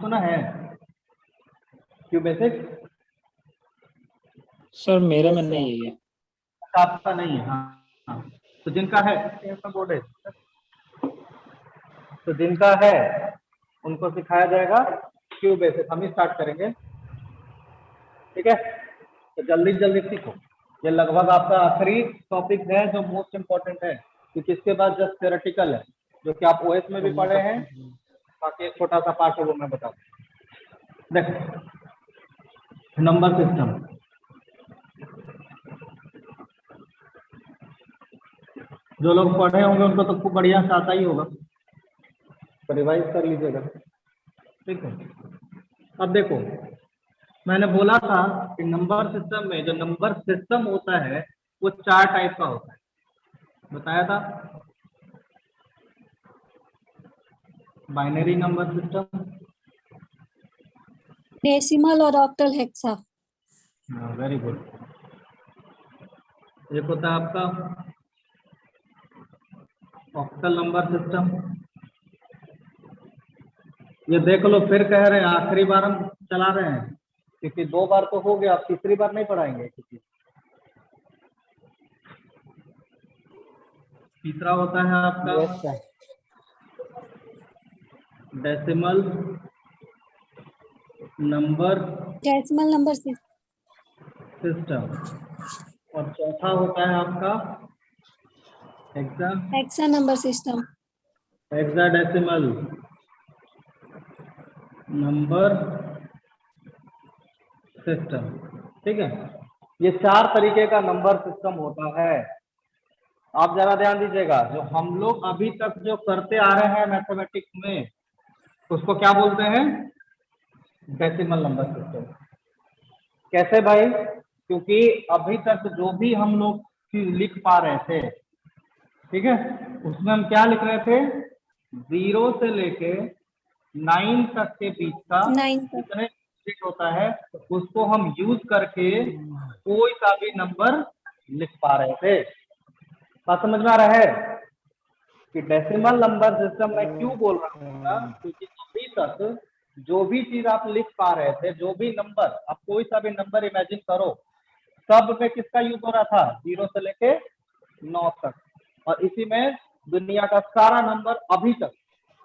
सुना है Q basic? Sir मेरे में नहीं है। आपका नहीं है? हाँ हाँ, तो जिनका है बोर्ड है, तो जिनका है उनको सिखाया जाएगा क्यू बेसिक। हम ही स्टार्ट करेंगे, ठीक है? तो जल्दी जल्दी सीखो। ये लगभग आपका आखिरी टॉपिक है जो मोस्ट इम्पोर्टेंट है, क्योंकि इसके बाद जस्ट थ्योरेटिकल है, जो कि आप ओएस में भी पढ़े हैं। बाकी एक छोटा सा पार्ट है वो मैं बता दूँ। देखो, नंबर सिस्टम, जो लोग पढ़े होंगे उनको तो खूब बढ़िया से आता ही होगा, तो रिवाइज कर लीजिएगा, ठीक है? अब देखो, मैंने बोला था कि नंबर सिस्टम में जो नंबर सिस्टम होता है वो 4 टाइप का होता है, बताया था। बाइनरी नंबर सिस्टम, डेसिमल और ऑक्टल हेक्सा। Very good. एक होता है आपका ऑक्टल नंबर सिस्टम। ये देख लो, फिर कह रहे हैं आखिरी बार हम चला रहे हैं, क्योंकि 2 बार तो हो गया, आप तीसरी बार नहीं पढ़ाएंगे क्योंकि तीसरा होता है आपका decimal number decimal number system, और चौथा होता है आपका hexa number system. Hexadecimal number system, ठीक है? ये 4 तरीके का नंबर सिस्टम होता है। आप जरा ध्यान दीजिएगा, जो हम लोग अभी तक जो करते आ रहे हैं मैथमेटिक्स में, उसको क्या बोलते हैं? Decimal number system. कैसे भाई? क्योंकि अभी तक जो भी हम लोग चीज लिख पा रहे थे, ठीक है, उसमें हम क्या लिख रहे थे? 0 से लेके 9 तक के बीच का 9 तक। जितने डिजिट होता है उसको हम यूज करके कोई सा भी नंबर लिख पा रहे थे। बात समझ में आ रहा है कि डेसिमल नंबर सिस्टम में क्यों बोल रहा हूँ? क्योंकि अभी तक जो भी चीज आप लिख पा रहे थे, जो भी नंबर, आप कोई सा भी नंबर इमेजिन करो, सब में किसका यूज हो रहा था? 0 से लेके 9 तक। और इसी में दुनिया का सारा नंबर अभी तक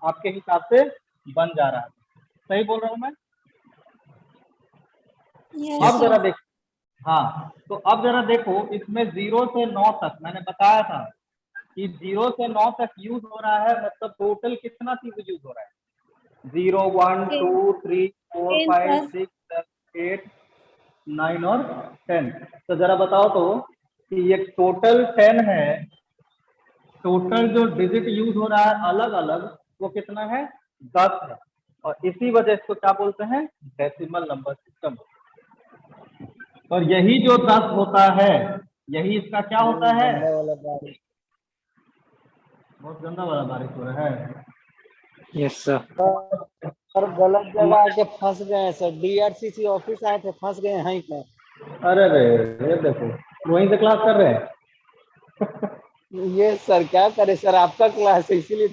आपके हिसाब से बन जा रहा है। सही बोल रहा हूँ मैं? अब जरा देखो, हाँ, तो अब जरा देखो, इसमें 0 से 9 तक मैंने बताया था कि 0 से 9 तक यूज हो रहा है, मतलब टोटल कितना चीज यूज हो रहा है? 0 1 2 3 4 5 6 7 8 9 और 10। तो जरा बताओ तो कि ये टोटल 10 है, टोटल जो डिजिट यूज हो रहा है अलग अलग, वो कितना है? 10 है। और इसी वजह इसको क्या बोलते हैं? Decimal number system. और यही जो 10 होता है, यही इसका क्या होता है? बहुत गंदा वाला बारिश हो रहा है। Yes sir. और गलत जगह आके फंस गए सर। डीआरसीसी ऑफिस आए थे, फंस गए यहीं पे। अरे रे, ये देखो, वहीं से क्लास कर रहे हैं। ये सर क्या करे सर, आपका क्लास है इसीलिए।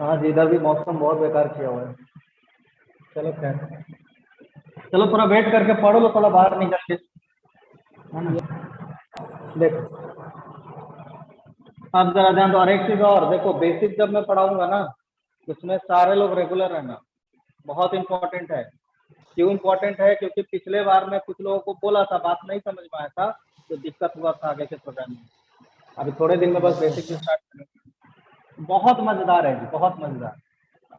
हाँ जी, इधर भी मौसम बहुत बेकार किया हुआ है। चलो खैर, चलो थोड़ा वेट करके पढ़ो लो, थोड़ा बाहर निकल के, है ना? देखो, अब जरा ध्यान दो, और एक चीज और देखो, बेसिक जब मैं पढ़ाऊंगा ना, उसमें सारे लोग रेगुलर रहना, बहुत इंपॉर्टेंट है। क्यों इंपॉर्टेंट है? क्योंकि पिछले बार में कुछ लोगों को बोला था, बात नहीं समझ में आया था, तो दिक्कत हुआ था आगे के प्रोग्राम में। अभी थोड़े दिन में बस बेसिक से स्टार्ट करेंगे। बहुत मजेदार है जी, बहुत मजेदार।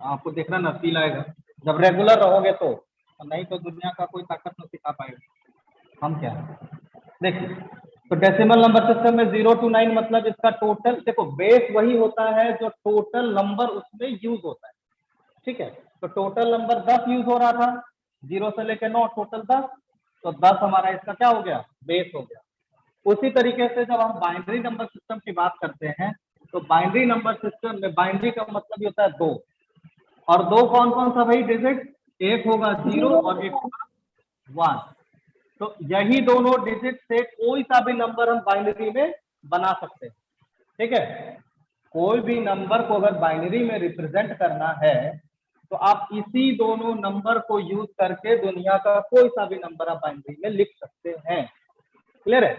आपको देखना ना, फील आएगा जब रेगुलर रहोगे तो, नहीं तो दुनिया का कोई ताकत नहीं सिखा पाएगा। हम क्या है, देखिए, तो डेसिमल नंबर सिस्टम में 0 to 9 मतलब इसका टोटल, देखो बेस वही होता है जो टोटल नंबर उसमें यूज होता है, ठीक है? तो टोटल नंबर 10 यूज हो रहा था, 0 से लेके 9, टोटल 10, तो 10 हमारा इसका क्या हो गया? बेस हो गया। उसी तरीके से जब हम बाइनरी नंबर सिस्टम की बात करते हैं, तो बाइनरी नंबर सिस्टम में बाइनरी का मतलब ये होता है 2, और 2 कौन कौन सा भाई डिजिट? एक होगा 0 और एक होगा 1। तो यही दोनों डिजिट से कोई सा भी नंबर हम बाइनरी में बना सकते हैं, ठीक है? कोई भी नंबर को अगर बाइनरी में रिप्रेजेंट करना है, तो आप इसी दोनों नंबर को यूज करके दुनिया का कोई सा भी नंबर आप बाइनरी में लिख सकते हैं। क्लियर है?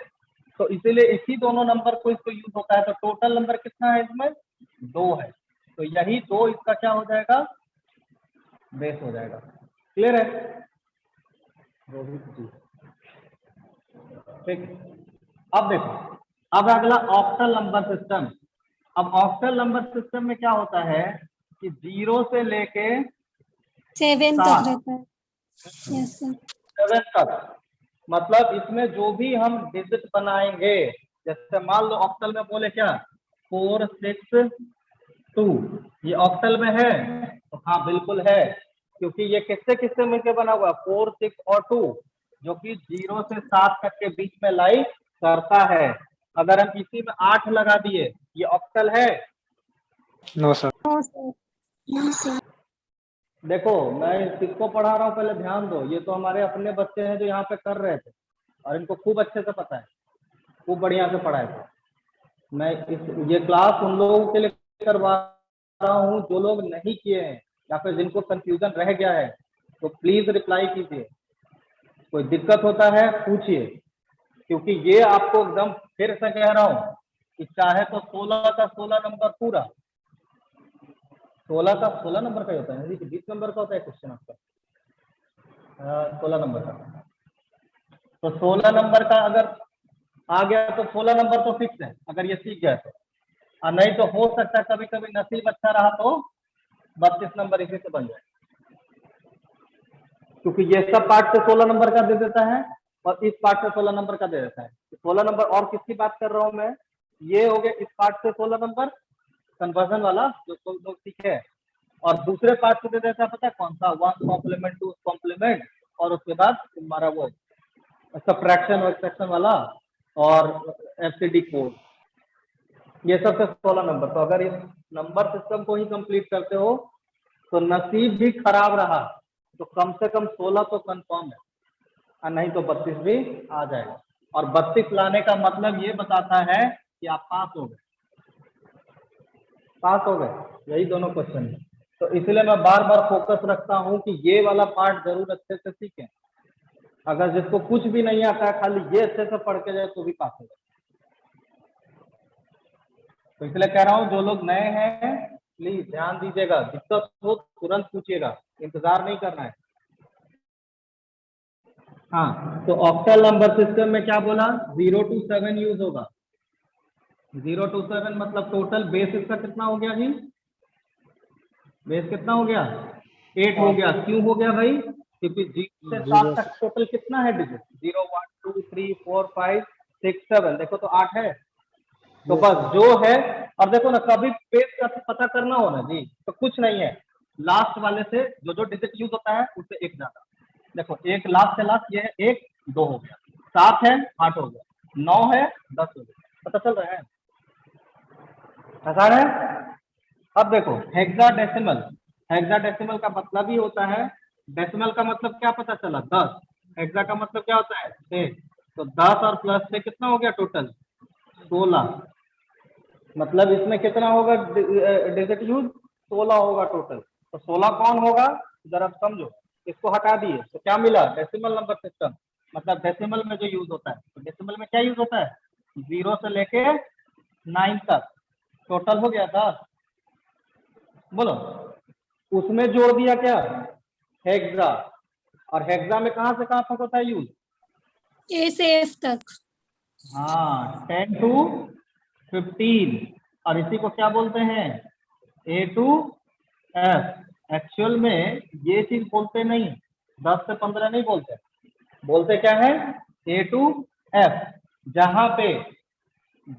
तो इसीलिए इसी दोनों नंबर को इसको यूज होता है। तो टोटल नंबर कितना है इसमें? 2 है। तो यही 2 इसका क्या हो जाएगा? बेस हो जाएगा। क्लियर है रोहित जी? ठीक। अब देखो, अब अगला ऑक्टल नंबर सिस्टम। अब ऑक्टल नंबर सिस्टम में क्या होता है कि 0 से लेके 7 सात। तक रहता है। Yes sir. 7 तक, मतलब इसमें जो भी हम डिजिट बनाएंगे, जैसे मान लो ऑक्टल में बोले क्या 4 6 2, ये ऑक्टल में है? तो हाँ बिल्कुल है, क्योंकि ये किससे किससे मिलकर बना हुआ है? 4 6 और 2, जो कि 0 से 7 तक के बीच में लाई करता है। अगर हम इसी में 8 लगा दिए, ये ऑक्टल है? No sir. No sir. No sir. देखो मैं किसको पढ़ा रहा हूँ पहले ध्यान दो। ये तो हमारे अपने बच्चे हैं जो यहाँ पे कर रहे थे और इनको खूब अच्छे से पता है, खूब बढ़िया से पढ़ाए थे। मैं ये क्लास उन लोगों के लिए करवा रहा हूँ जो लोग नहीं किए हैं या फिर जिनको कंफ्यूजन रह गया है। तो प्लीज रिप्लाई कीजिए, कोई दिक्कत होता है पूछिए, क्योंकि ये आपको एकदम फिर से कह रहा हूँ कि चाहे तो 16 का 16 नंबर पूरा, 16 का 16 नंबर का ही होता है जी, 20 नंबर का होता है क्वेश्चन आपका? 16 नंबर का। तो 16 नंबर का अगर आ गया तो 16 नंबर तो फिक्स है अगर ये सीख गया तो। और नहीं तो हो सकता है कभी कभी नसीब अच्छा रहा तो 32 नंबर इसी से बन जाए, क्योंकि ये सब पार्ट से 16 नंबर का दे देता है और इस पार्ट से 16 नंबर का दे देता है। 16 नंबर और किसकी बात कर रहा हूं मैं? ये हो गया इस पार्ट से 16 नंबर कन्वर्जन वाला जो सब लोग सीखे, और दूसरे पार्ट से दे देता है पता है कौन सा? 1 कॉम्प्लीमेंट 2 कॉम्प्लीमेंट, और उसके बाद तुम्हारा वो सब्ट्रैक्शन और एक्सट्रैक्शन वाला और एफसीडी कोड, ये सब से 16 नंबर। तो अगर इस नंबर सिस्टम को ही कंप्लीट करते हो तो नसीब भी खराब रहा तो कम से कम 16 तो कंफर्म है, और नहीं तो 32 भी आ जाएगा। और 32 लाने का मतलब ये बताता है कि आप पास हो गए, पास हो गए। यही दोनों क्वेश्चन है। तो इसलिए मैं बार बार फोकस रखता हूं कि ये वाला पार्ट जरूर अच्छे से सीखें। अगर जिसको कुछ भी नहीं आता है खाली ये अच्छे से पढ़ के जाए तो भी पास हो जाए। तो इसलिए कह रहा हूं जो लोग नए हैं प्लीज ध्यान दीजिएगा, दिक्कत हो तुरंत पूछिएगा, इंतजार नहीं करना है। हाँ, तो ऑक्टल नंबर सिस्टम में क्या बोला? 0 to 7 यूज होगा। 0 to 7 मतलब टोटल बेस इसका कितना हो गया जी? बेस कितना हो गया? 8 हो गया। क्यों हो गया भाई? क्योंकि 0 से 7 तक टोटल कितना है डिजिट? 0 1 2 3 4 5 6 7, देखो तो 8 है। तो बस जो है, और देखो ना कभी पेज का पता करना हो ना जी तो कुछ नहीं है, लास्ट वाले से जो जो डिजिट यूज होता है उससे एक ज्यादा। देखो एक लास्ट से लास्ट ये है, 1 2 हो गया, 7 है 8 हो गया, 9 है 10 हो गया। पता चल रहा है? आसान है। अब देखो हेक्साडेसिमल, हेक्साडेसिमल का मतलब ही होता है, डेसिमल का मतलब क्या पता चला? 10। हेक्सा का मतलब क्या होता है? 6। तो 10 और प्लस 6 कितना हो गया टोटल? 16। मतलब इसमें कितना होगा डिजिट यूज? 16 होगा टोटल। तो 16 कौन होगा जरा समझो। इसको हटा दिए तो क्या मिला? Decimal number system. मतलब डेसिमल में जो यूज होता है, तो डेसिमल में क्या यूज होता है? 0 से लेके 9 तक टोटल हो गया 10। बोलो, उसमें जोड़ दिया क्या? हेक्सा। और हेक्सा में कहां से कहां तक होता है यूज? ए से एफ तक। हाँ, 10 to 15। और इसी को क्या बोलते हैं? A to F। एक्चुअल में ये चीज बोलते नहीं, 10 से 15 नहीं बोलते, बोलते क्या है? A to F। जहां पे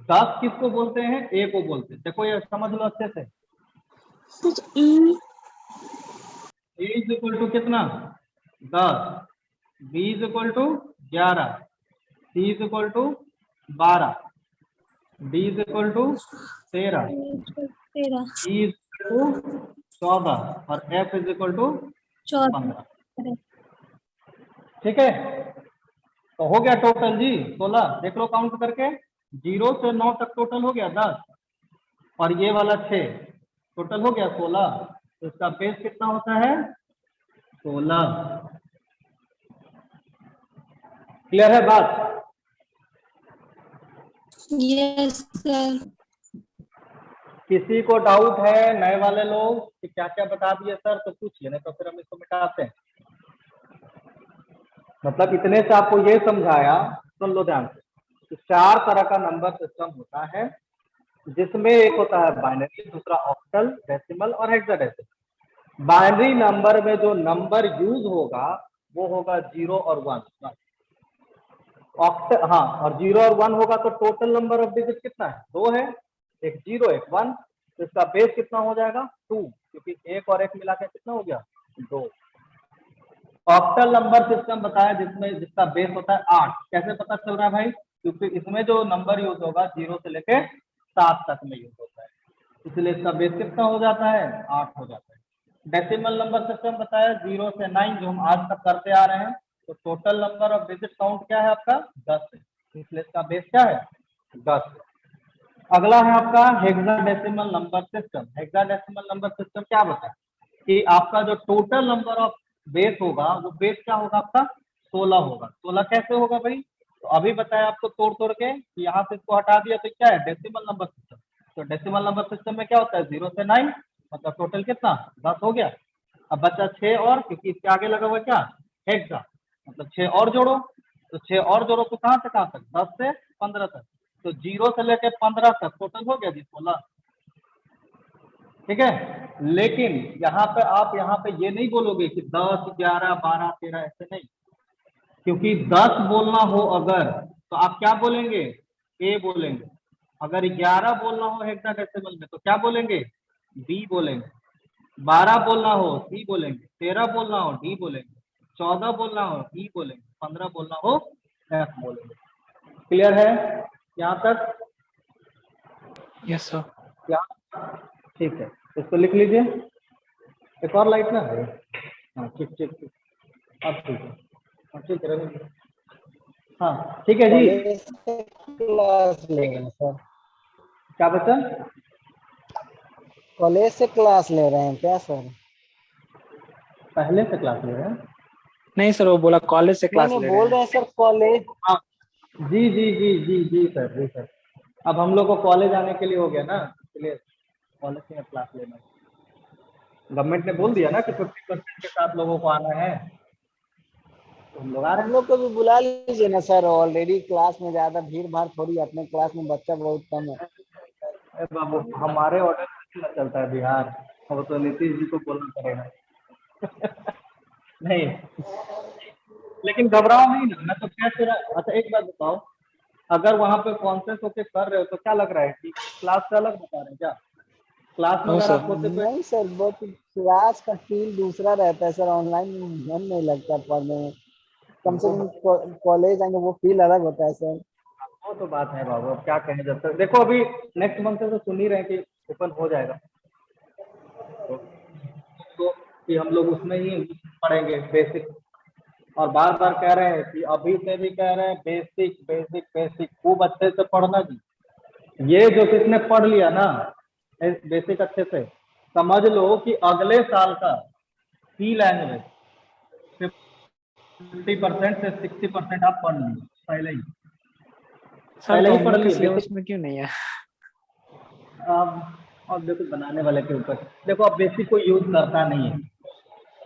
10 किसको बोलते हैं? A को बोलते हैं। देखो ये समझ लो अच्छे से। A इज इक्वल टू कितना? 10। B is equal to 11। C is equal to 12। D is equal to 13। 13। E is equal to 14 और F इज इक्वल टू 15। ठीक है, तो हो गया टोटल जी 16। देख लो काउंट करके, 0 से 9 तक टोटल हो गया 10 और ये वाला 6, टोटल हो गया 16। तो इसका बेस कितना होता है? 16। क्लियर है बात? Yes sir. किसी को डाउट है नए वाले लोग कि क्या क्या बता दिए सर, तो पूछिए, नहीं तो फिर हम इसको मिटाते हैं। मतलब इतने से आपको ये समझाया, सुन लो ध्यान से, कि 4 तरह का नंबर सिस्टम होता है, जिसमें एक होता है बाइनरी, दूसरा ऑक्टल, डेसिमल और हेक्साडेसिमल। बाइनरी नंबर में जो नंबर यूज होगा वो होगा 0 और 1। ऑक्टल, हाँ, और 0 और 1 होगा तो टोटल नंबर ऑफ डिजिट कितना है? 2 है, एक 0 एक 1। तो इसका बेस कितना हो जाएगा? 2, क्योंकि एक और एक मिला के कितना हो गया? 2। ऑक्टल नंबर सिस्टम बताया जिसमें जिसका बेस होता है 8। कैसे पता चल रहा है भाई? क्योंकि इसमें जो नंबर यूज होगा 0 से लेके 7 तक में यूज होता है, इसलिए इसका बेस कितना हो जाता है? 8 हो जाता है। डेसिमल नंबर सिस्टम बताया 0 से 9, जो हम आज तक करते आ रहे हैं। तो total number of digit count क्या है आपका? 10 है, इसलिए इसका बेस क्या है? 10। अगला है आपका hexadecimal number system. Hexadecimal number system क्या बताया कि आपका जो टोटल नंबर ऑफ बेस होगा वो बेस क्या होगा आपका? 16 होगा। 16 कैसे होगा भाई? तो अभी बताया आपको तोड़ तोड़ के कि यहाँ से इसको हटा दिया तो क्या है? Decimal number system. तो डेसिमल नंबर सिस्टम में क्या होता है? 0 से 9, मतलब टोटल कितना? 10 हो गया। अब बचा 6 और, क्योंकि इसके आगे लगा हुआ क्या? हेक्सा, मतलब 6 और जोड़ो। तो 6 और जोड़ो तो कहाँ से कहाँ तक? 10 से 15 तक। तो 0 से लेकर 15 तक टोटल हो गया जी 16। ठीक है, लेकिन यहाँ पे आप यहाँ पे ये नहीं बोलोगे कि 10, 11, 12, 13, ऐसे नहीं। क्योंकि 10 बोलना हो अगर तो आप क्या बोलेंगे? ए बोलेंगे। अगर 11 बोलना हो हेक्साडेसिमल में तो क्या बोलेंगे? बी बोलेंगे। 12 बोलना हो सी बोलेंगे। 13 बोलना हो डी बोलेंगे। 14 बोलना हो ई बोलेंगे। 15 बोलना हो एफ बोलेंगे। क्लियर है यहाँ तक? Yes sir. क्या? ठीक है, इसको लिख लीजिए। एक और लाइट ना है। हाँ ठीक ठीक ठीक, अब ठीक है। हाँ ठीक है, रहने दो। हाँ ठीक है जी। कॉलेज से क्लास लेंगे ना सर? क्या बच्चा? कॉलेज से क्लास ले रहे हैं क्या सर? पहले से क्लास ले रहे हैं? नहीं सर, वो बोला कॉलेज से नहीं क्लास नहीं, ले रहे बोल हैं। रहे हैं सर कॉलेज। हाँ जी जी जी जी जी सर, जी सर। अब हम लोग को कॉलेज आने के लिए हो गया ना, इसलिए कॉलेज में क्लास लेना है। गवर्नमेंट ने बोल दिया अच्छा ना कि सर, 50% के साथ लोगों को आना है, तो हम लोग आ रहे हम हैं। लोग को भी बुला लीजिए ना सर। ऑलरेडी क्लास में ज्यादा भीड़ भाड़ थोड़ी, अपने क्लास में बच्चा बहुत कम है। अरे बाबू, हमारे ऑर्डर से चलता है बिहार, वो तो नीतीश जी को बोलना पड़ेगा। नहीं, लेकिन घबराओ नहीं ना, मैं तो कैसे रहा। अच्छा एक बात बताओ, अगर वहाँ पे कॉन्फ्रेंस होके कर रहे हो तो क्या लग रहा है कि क्लास से अलग बता रहे हैं क्या? क्लास में नो अगर सर। आप होते तो नहीं सर, बहुत क्लास का फील दूसरा रहता है सर। ऑनलाइन मन नहीं लगता पढ़ने में। कम से वो कम कॉलेज आएंगे वो फील अलग होता है सर। वो तो बात है बाबू, अब क्या कहें। जब तक देखो, अभी नेक्स्ट मंथ से तो सुन ही रहे हैं कि ओपन हो जाएगा, तो कि हम लोग उसमें ही पढ़ेंगे बेसिक। और बार बार कह रहे हैं कि अभी से भी कह रहे हैं बेसिक बेसिक बेसिक, खूब अच्छे से पढ़ना जी। ये जो किसने पढ़ लिया ना बेसिक अच्छे से, समझ लो कि अगले साल का सी लैंग्वेज 50% से 60% आप पढ़ लिए पहले ही। सर पहले तो ही हम पढ़ लोग के लिए सिलेबस बेसिक। में क्यों नहीं है? अब देखो बनाने वाले के ऊपर। देखो, अब बेसिक कोई यूज करता नहीं है,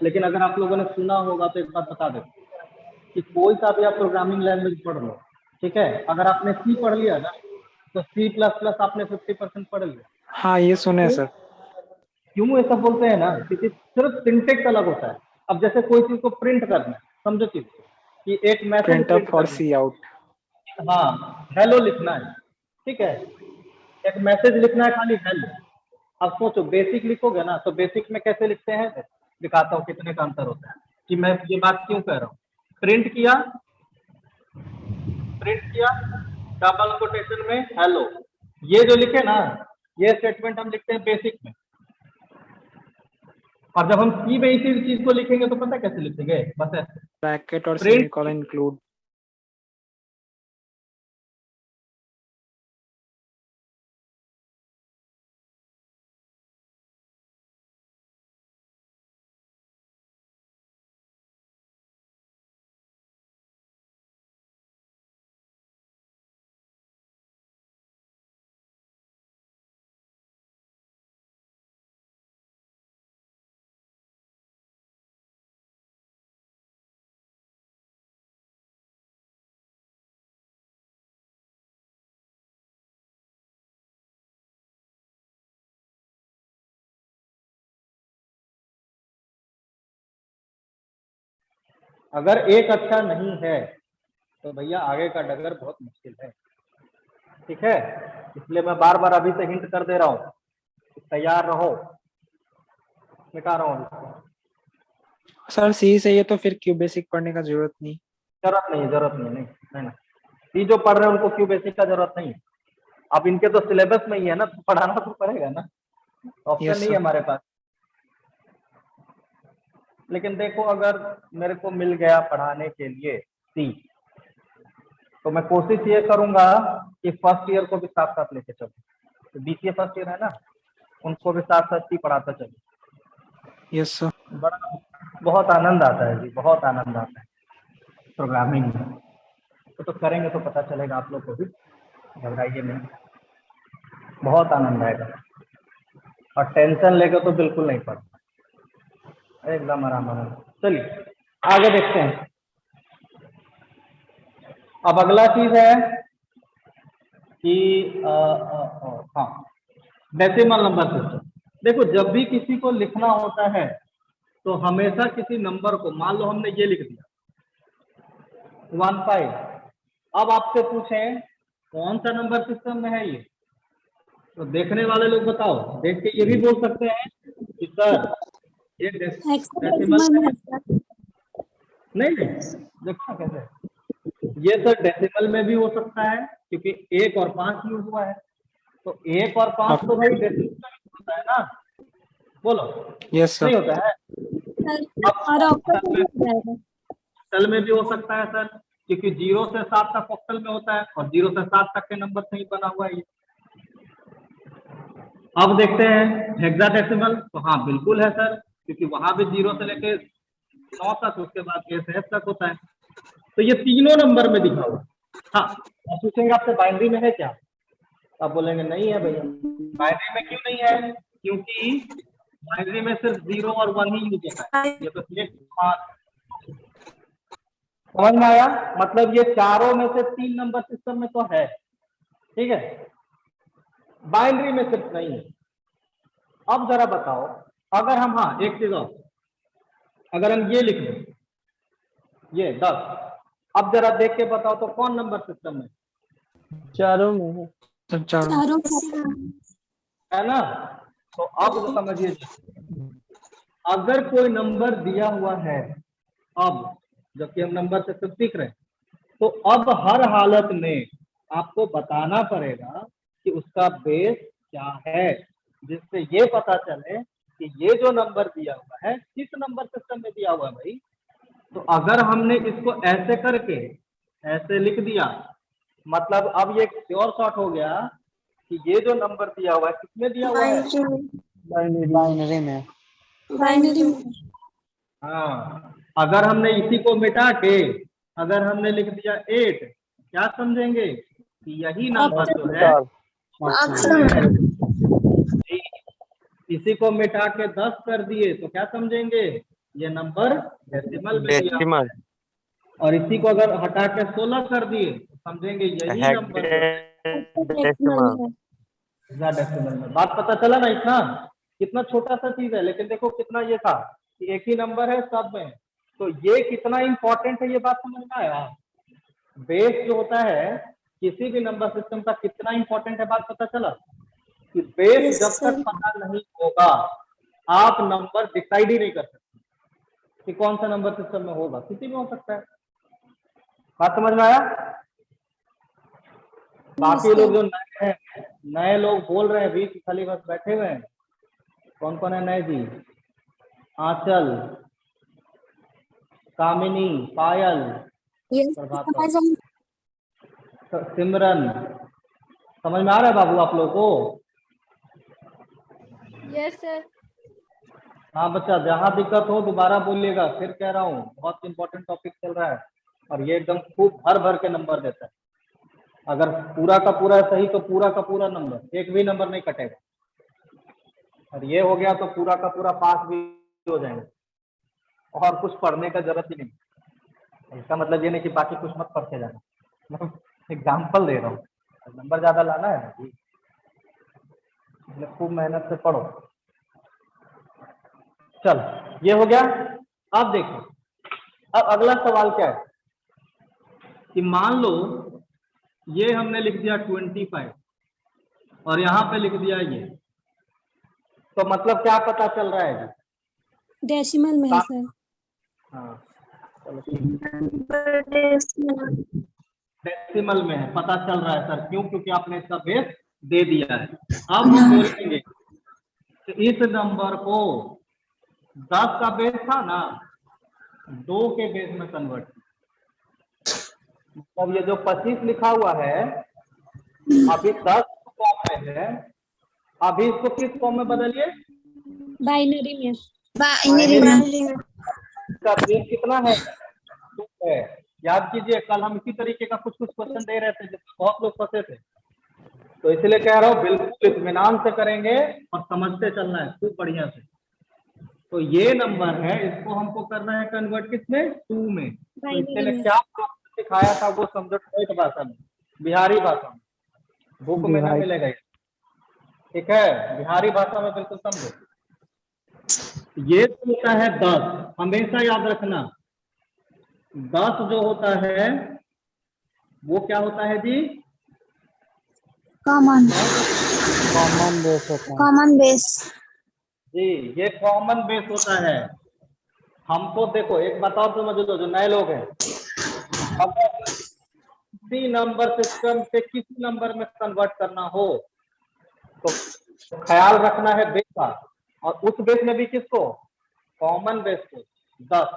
लेकिन अगर आप लोगों ने सुना होगा तो एक बात बता दें कि कोई सा भी आप प्रोग्रामिंग लैंग्वेज पढ़ लो, ठीक है, अगर आपने सी पढ़ लिया ना तो C++ आपने 50% पढ़ लिया। हाँ ये सुने हैं क्यों? सर। क्यों ऐसा बोलते हैं ना, क्योंकि सिर्फ सिंटेक्स अलग होता है। अब जैसे कोई चीज को प्रिंट करना है, समझो चीज को, कि एक मैसेज प्रिंट प्रिंट अप और करना सी आउट। है, हाँ हेलो लिखना है, ठीक है, एक मैसेज लिखना है खाली हेलो। अब सोचो बेसिक लिखोगे ना तो बेसिक में कैसे लिखते हैं, दिखाता हूँ कितने का अंतर होता है कि मैं ये बात क्यों कह रहा हूँ। प्रिंट किया, प्रिंट किया, डबल कोटेशन में हेलो, ये जो लिखे ना, ये स्टेटमेंट हम लिखते हैं बेसिक में। और जब हम सी में इसी चीज को लिखेंगे तो पता है कैसे लिखेंगे, बस ऐसे, ब्रैकेट और प्रिंट सेमीकोलन इंक्लूड। अगर एक अच्छा नहीं है तो भैया आगे का डगर बहुत मुश्किल है। ठीक है, इसलिए मैं बार बार अभी से हिंट कर दे रहा हूँ, तैयार रहो। मिटा रहा हूँ इसको। सर सी से ये तो फिर क्यों बेसिक पढ़ने का जरूरत नहीं। जरूरत नहीं नहीं ना, ये जो पढ़ रहे हैं उनको क्यों बेसिक का जरूरत नहीं। अब इनके तो सिलेबस में ही है ना, तो पढ़ाना तो पड़ेगा ना, ऑप्शन यस नहीं है सर। हमारे पास। लेकिन देखो, अगर मेरे को मिल गया पढ़ाने के लिए सी, तो मैं कोशिश ये करूंगा कि फर्स्ट ईयर को भी साथ साथ लेके चलूं। तो बीसीए फर्स्ट ईयर है ना, उनको भी साथ साथ ही पढ़ाता चलूं। Yes sir. बड़ा बहुत आनंद आता है जी, बहुत आनंद आता है प्रोग्रामिंग में। तो करेंगे तो पता चलेगा आप लोग को भी, घबराइए नहीं, बहुत आनंद आएगा। और टेंशन लेकर तो बिल्कुल नहीं पढ़ना, एकदम आराम आराम। चलिए आगे देखते हैं। अब अगला चीज है कि हाँ, डेसिमल नंबर सिस्टम। देखो, जब भी किसी को लिखना होता है तो हमेशा किसी नंबर को, मान लो हमने ये लिख दिया 15, अब आपसे पूछें कौन सा नंबर सिस्टम में है ये, तो देखने वाले लोग बताओ, देख के ये भी बोल सकते हैं कि सर ये डेसिमल में है। नहीं नहीं, देखो कैसे, ये सर डेसिमल में भी हो सकता है क्योंकि 1 और 5 यूज हुआ है, तो 1 और 5 तो भाई डेसिमल में होता है ना, बोलो यस नहीं सर। होता है। और ऑक्टल में हो जाएगा। ऑक्टल में भी हो सकता है सर, क्योंकि 0 से 7 तक ऑक्टल में होता है और 0 से 7 तक के नंबर से ही बना हुआ है ये। अब देखते हैं हेक्साडेसिमल, तो हाँ बिल्कुल है सर, क्योंकि वहां भी 0 से लेके 9 तक, उसके बाद ए से एफ तक होता है, तो ये तीनों नंबर में दिखा हुआ। हाँ, अब पूछेंगे आपसे बाइनरी में है क्या, आप बोलेंगे नहीं है भैया। बाइनरी में क्यों नहीं है, क्योंकि बाइनरी में सिर्फ 0 और 1 ही यूज होता है। ये तो समझ में आया, मतलब ये चारों में से 3 नंबर सिस्टम में तो है, ठीक है, बाइनरी में सिर्फ नहीं है। अब जरा बताओ, अगर हम, हाँ एक चीज और, अगर हम ये लिख दें ये 10, अब जरा देख के बताओ तो कौन नंबर सिस्टम में चारों में है। सब चारों। चारों है ना। तो अब तो समझिए, अगर कोई नंबर दिया हुआ है, अब जबकि हम नंबर सिस्टम सीख रहे हैं, तो अब हर हालत में आपको बताना पड़ेगा कि उसका बेस क्या है, जिससे ये पता चले कि ये जो नंबर दिया हुआ है किस नंबर सिस्टम में दिया हुआ है भाई। तो अगर हमने इसको ऐसे करके ऐसे लिख दिया, मतलब अब ये श्योर शॉट हो गया कि ये जो नंबर दिया हुआ है किसमें दिया हुआ है। बाइनरी में। बाइनरी में। हाँ, अगर हमने इसी को मिटा के अगर हमने लिख दिया 8, क्या समझेंगे कि यही नंबर जो है, इसी को मिटा के 10 कर दिए तो क्या समझेंगे, ये नंबर डेसिमल में दिया हुआ है। और इसी को अगर हटा के 16 कर दिए तो समझेंगे यही नंबर जो है हेक्साडेसिमल में। बात पता चला ना, इतना कितना छोटा सा चीज है, लेकिन देखो कितना ये था कि एक ही नंबर है सब में, तो ये कितना इंपॉर्टेंट है, ये बात समझ में आया। बेस जो होता है किसी भी नंबर सिस्टम का कितना इंपॉर्टेंट है, बात पता चला कि बेस जब तक पता नहीं होगा आप नंबर डिसाइड ही नहीं कर सकते कि कौन सा नंबर सिस्टम में होगा, किसी में हो सकता है। बात समझ में आया। बाकी लोग जो नए हैं, नए लोग बोल रहे हैं, बीच खाली बस बैठे हुए हैं। कौन कौन है नए जी, आंचल, कामिनी, पायल, प्रभाकर, सिमरन, समझ में आ रहा है बाबू आप लोगों को। Yes sir. हाँ बच्चा, जहाँ दिक्कत हो दोबारा बोलिएगा, फिर कह रहा हूँ बहुत इंपॉर्टेंट टॉपिक चल रहा है और ये एकदम खूब भर भर के नंबर देता है। अगर पूरा का पूरा सही तो पूरा का पूरा नंबर, एक भी नंबर नहीं कटेगा, और ये हो गया तो पूरा का पूरा पास भी हो जाएंगे और कुछ पढ़ने का जरूरत ही नहीं। इसका मतलब ये नहीं कि बाकी कुछ मत पढ़ते जाना, मैं एग्जाम्पल दे रहा हूँ, नंबर ज्यादा लाना है ना जी, इसलिए खूब मेहनत से पढ़ो। चल ये हो गया। अब देखो, अब अगला सवाल क्या है कि मान लो ये हमने लिख दिया 25 और यहाँ पे लिख दिया ये, तो मतलब क्या पता चल रहा है जी? डेसिमल में है सर। हाँ चलो डेसिमल में है, पता चल रहा है सर। क्यों? क्योंकि आपने इसका बेस दे दिया है। अब हम बोलेंगे कि इस नंबर को 10 का बेस था ना, 2 के बेस में कन्वर्ट, मतलब ये जो 25 लिखा हुआ है अभी 10 फॉर्म में है, अभी इसको किस फॉर्म में बदलिए? बाइनरी में। इसका बेस कितना है? 2 है। याद कीजिए कल हम इसी तरीके का कुछ क्वेश्चन दे रहे थे जिसमें बहुत लोग फंसे थे, तो इसलिए कह रहा हूँ बिल्कुल इत्मीनान से करेंगे और समझते चलना है खूब बढ़िया से। तो ये नंबर है, इसको हमको करना है कन्वर्ट किसमें? 2 में। तो इसने क्या सिखाया था वो समझो, ठेठ भाषा में, बिहारी भाषा में, बुक में ना मिलेगा ये, ठीक है? बिहारी भाषा में बिल्कुल समझो। ये तो होता है 10, हमेशा याद रखना 10 जो होता है वो क्या होता है जी? कॉमन बेस होता है। Common base. जी ये कॉमन बेस होता है। हमको देखो एक बताओ समझ लो जो नए लोग हैं, अगर किसी नंबर सिस्टम से किसी नंबर में कन्वर्ट करना हो तो ख्याल रखना है बेस का, और उस बेस में भी किसको? कॉमन बेस को 10।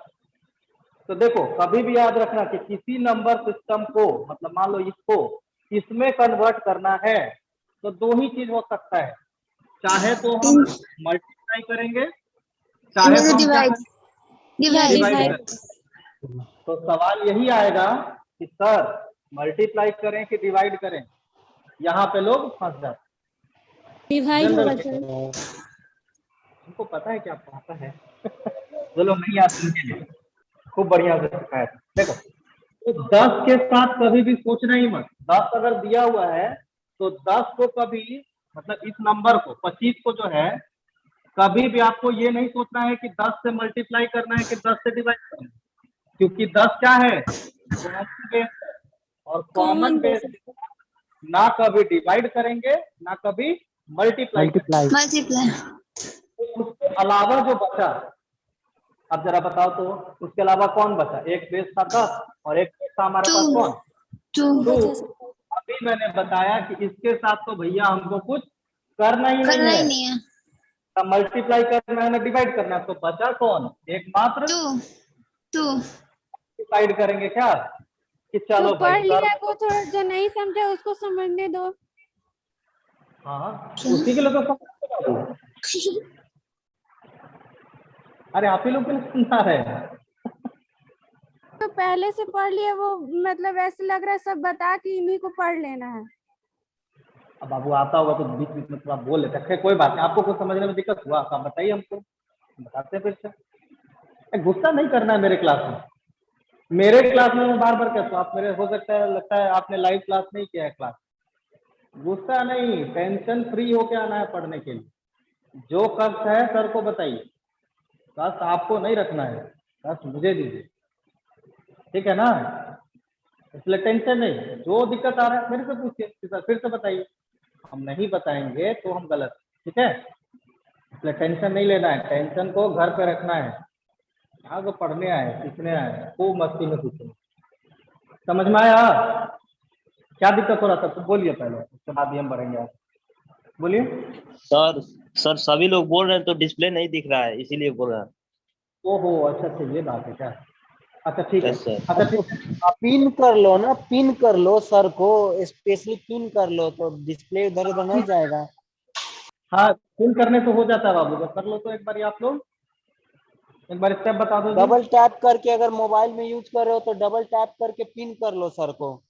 तो देखो कभी भी याद रखना कि किसी नंबर सिस्टम को, मतलब मान लो इसको इसमें कन्वर्ट करना है तो 2 ही चीज हो सकता है, चाहे तो हम मल्टीप्लाई करेंगे, चाहे तो हम क्या करें? डिवाइड करें। तो सवाल यही आएगा कि सर मल्टीप्लाई करें कि डिवाइड करें, यहाँ पे लोग फंस जाते। डिवाइड होगा सर। हमको पता है क्या आता है जो लोग नहीं आते उनके लिए खूब बढ़िया से सिखाया था। देखो तो 10 के साथ कभी भी सोचना ही मत, 10 अगर दिया हुआ है तो 10 को कभी, मतलब इस नंबर को 25 को जो है, कभी भी आपको ये नहीं सोचना है कि 10 से मल्टीप्लाई करना है कि 10 से डिवाइड करना है, क्योंकि 10 क्या है? कॉमन बेस है, और कॉमन बेस ना कभी डिवाइड करेंगे ना कभी मल्टीप्लाई। उसके अलावा जो बचा, अब जरा बताओ तो उसके अलावा कौन बचा? एक बेस था 10 और एक बेस था हमारे पास कौन? 2। अभी मैंने बताया कि इसके साथ तो भैया हमको कुछ करना ही नहीं है, ना मल्टीप्लाई करना है ना डिवाइड करना है, तो बचा कौन? एकमात्र 2। डिवाइड करेंगे क्या कि चलो जो भाई पढ़ लिया वो थोड़ा, जो नहीं समझा उसको समझने दो। हाँ उसी के लिए तो समझ। अरे आप ही लोग के लिए सुनना है। तो पहले से पढ़ लिया वो, मतलब ऐसे लग रहा है सब बता के इन्हीं को पढ़ लेना है। अब बाबू आता होगा तो बीच बीच में थोड़ा बोल लेते हैं, कोई बात नहीं। आपको कुछ समझने में दिक्कत हुआ तो आप बताइए हमको, बताते हैं फिर से। गुस्सा नहीं करना है मेरे क्लास में। मेरे क्लास में मैं बार बार कहता हूँ, आप मेरे हो सकता है लगता है आपने लाइव क्लास नहीं किया है क्लास। गुस्सा नहीं, टेंशन फ्री होके आना है पढ़ने के लिए। जो कष्ट है सर को बताइए, कष्ट आपको नहीं रखना है, कष्ट मुझे दीजिए, ठीक है ना? इसलिए टेंशन नहीं, जो दिक्कत आ रहा है मेरे से पूछिए सर, फिर से बताइए। हम नहीं बताएंगे तो हम गलत, ठीक है? इसलिए टेंशन नहीं लेना है, टेंशन को घर पे रखना है। यहाँ तो पढ़ने आए, सीखने आए, खूब मस्ती में सीखेंगे। समझ में आया? क्या दिक्कत हो रहा था तो बोलिए पहले, उसके बाद ही हम बढ़ेंगे। आप बोलिए। सर सभी लोग बोल रहे हैं तो डिस्प्ले नहीं दिख रहा है, इसीलिए बोल रहा है। ओहो अच्छा अच्छा, ये बात है क्या? अच्छा ठीक है, यस सर। अच्छा ठीक है। आप पिन कर लो ना, पिन कर लो सर को, स्पेशली पिन कर लो तो डिस्प्ले इधर उधर नहीं जाएगा। हाँ पिन करने से हो जाता है बाबू, जब कर लो तो एक बार आप लोग एक बार स्टेप बता दो जी। डबल टैप करके, अगर मोबाइल में यूज कर रहे हो तो डबल टैप करके पिन कर लो सर को।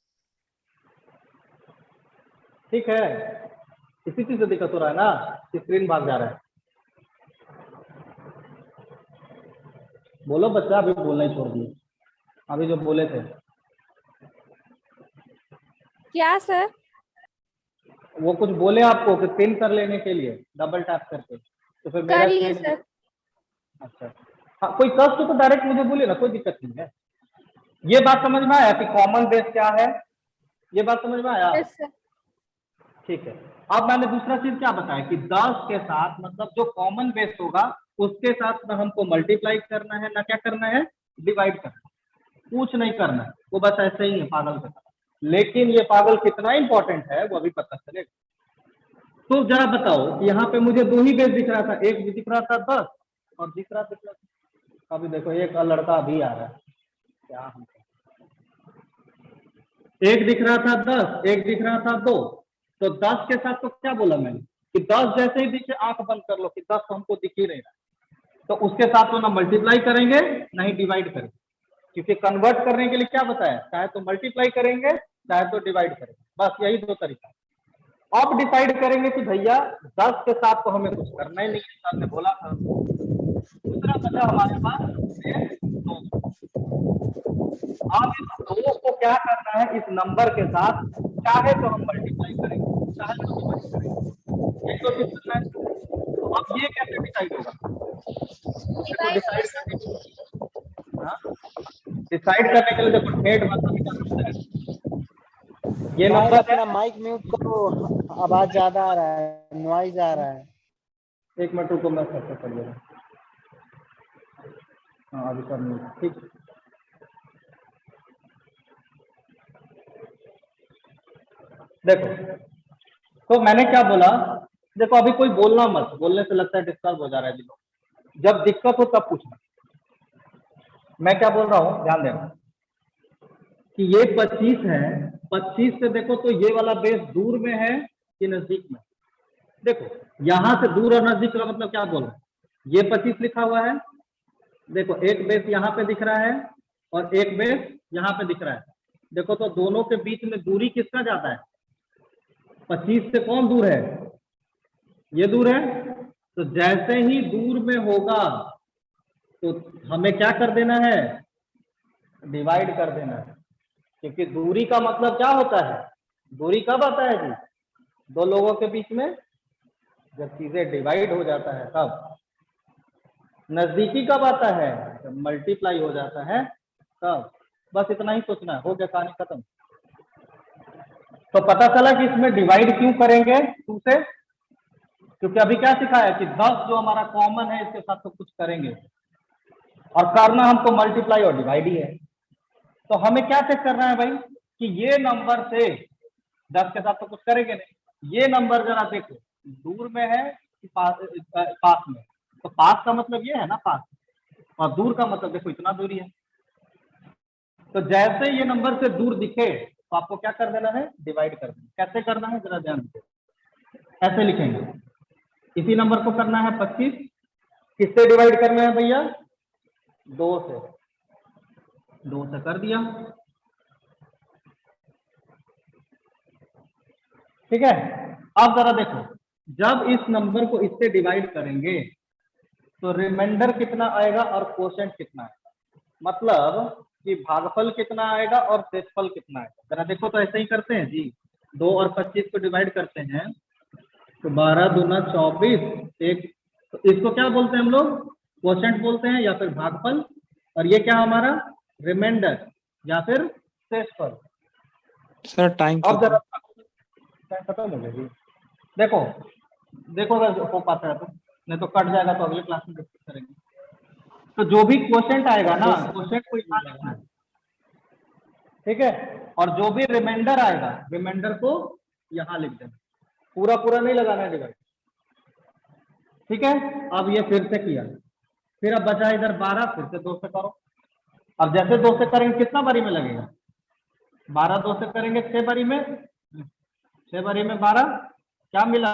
ठीक है, इसी चीज से दिक्कत हो रहा है ना, स्क्रीन भाग जा रहा है। बोलो बच्चा, अभी बोलना ही छोड़ दिए, अभी जो बोले थे। क्या सर? वो कुछ बोले आपको कि पिन कर लेने के लिए डबल टैप करके, तो फिर मेरा कर लिए स्क्रीन। सर। अच्छा हाँ, कोई कष्ट हो तो डायरेक्ट मुझे बोलिए ना, कोई दिक्कत नहीं है। ये बात समझ में आया कि कॉमन बेस क्या है, ये बात समझ में आया? Yes sir. ठीक है। अब मैंने दूसरा चीज क्या बताया कि 10 के साथ मतलब जो कॉमन बेस होगा उसके साथ ना हमको मल्टीप्लाई करना है ना क्या करना है, डिवाइड करना है, कुछ नहीं करना है, वो बस ऐसे ही है पागल के साथ। लेकिन ये पागल कितना इंपॉर्टेंट है वो अभी पता चलेगा। तो जरा बताओ कि यहाँ पे मुझे 2 ही बेस दिख रहा था, एक दिख रहा था 10 और दूसरा दिख रहा था, अभी देखो एक लड़का अभी आ रहा है, क्या हम एक दिख रहा था 10, एक दिख रहा था 2, तो 10 के साथ तो क्या बोला मैंने कि 10 जैसे ही दिखे आंख बंद कर लो कि 10 तो हमको दिख ही नहीं रहा, तो उसके साथ तो ना मल्टीप्लाई करेंगे ना ही डिवाइड करेंगे, क्योंकि कन्वर्ट करने के लिए क्या बताया, चाहे तो मल्टीप्लाई करेंगे चाहे तो डिवाइड करेंगे, बस यही 2 तरीका है। अब डिसाइड करेंगे कि भैया 10 के साथ तो हमें कुछ करना ही नहीं है, सर ने बोला था। दूसरा बचा हमारे पास 2। अब इस 2 को क्या करना है, इस नंबर के साथ चाहे तो हम मल्टीप्लाई करेंगे चाहे तो डिवाइड करेंगे, यही तो डिसीजन है। तो अब ये कैसे डिसाइड होगा, देखो डिसाइड करने के लिए देखो नेट मतलब क्या होता है, ये भाई नंबर है। अपना माइक म्यूट करो, आवाज ज्यादा आ रहा है, नॉइज आ रहा है। 1 मिनट रुको, मैं कैसे कर ले रहा हूँ। हाँ अभी कर लूँ, ठीक। देखो तो मैंने क्या बोला, देखो अभी कोई बोलना मत, बोलने से लगता है डिस्टर्ब हो जा रहा है दिमाग, जब दिक्कत हो तब पूछना। मैं क्या बोल रहा हूँ ध्यान देना कि ये 25 है, 25 से देखो तो ये वाला बेस दूर में है कि नजदीक में, देखो यहां से दूर और नजदीक का मतलब क्या बोल रहा है, ये 25 लिखा हुआ है, देखो एक बेस यहाँ पे दिख रहा है और एक बेस यहाँ पे दिख रहा है, देखो तो दोनों के बीच में दूरी किसका ज्यादा है, 25 से कौन दूर है, ये दूर है। तो जैसे ही दूर में होगा तो हमें क्या कर देना है, डिवाइड कर देना है, क्योंकि दूरी का मतलब क्या होता है, दूरी कब आता है जी, 2 लोगों के बीच में जब चीजें डिवाइड हो जाता है तब। नजदीकी कब आता है, जब मल्टीप्लाई हो जाता है तब। बस इतना ही सोचना है, हो गया कहानी खत्म। तो पता चला कि इसमें डिवाइड क्यों करेंगे 2 से, क्योंकि अभी क्या सिखाया कि 10 जो हमारा कॉमन है इसके साथ तो कुछ करेंगे, और करना हमको मल्टीप्लाई और डिवाइड ही है। तो हमें क्या चेक करना है भाई कि ये नंबर से 10 के साथ तो कुछ करेंगे नहीं, ये नंबर जरा देखो दूर में है कि पास में, तो पास का मतलब ये है ना पास, और दूर का मतलब देखो इतना दूरी है। तो जैसे ये नंबर से दूर दिखे तो आपको क्या कर देना है, डिवाइड कर देना। कैसे करना है जरा ध्यान दो, ऐसे लिखेंगे, इसी नंबर को करना है 25, किससे डिवाइड करना है भैया, 2 से, 2 से कर दिया, ठीक है। अब जरा देखो जब इस नंबर को इससे डिवाइड करेंगे तो रिमाइंडर कितना आएगा और कोशेंट कितना आएगा, मतलब कि भागफल कितना आएगा और शेषफल कितना आएगा। जरा देखो तो ऐसे ही करते हैं जी, 2 और 25 को डिवाइड करते हैं तो 12 दूना 24, एक तो इसको क्या बोलते हैं हम लोग, कोशेंट बोलते हैं या फिर भागफल, और ये क्या हमारा रिमाइंडर या फिर शेषफल। सर टाइम अब जरा खत्म हो गया जी। देखो देखो अगर हो पाता है तो, नहीं तो कट जाएगा तो अगले क्लास में डिस्कस करेंगे। तो जो भी क्वेश्चन आएगा ना, क्वेश्चन को यहाँ लिखना है, ठीक है, और जो भी रिमाइंडर आएगा रिमाइंडर को यहाँ लिख देना, पूरा पूरा नहीं लगाना है डिवाइड, ठीक है। अब ये फिर से किया, फिर अब बचा इधर 12, फिर से 2 से करो। अब जैसे 2 से करेंगे कितना बारी में लगेगा, 12 2 से करेंगे 6 बारी में, 6 बारी में 12, क्या मिला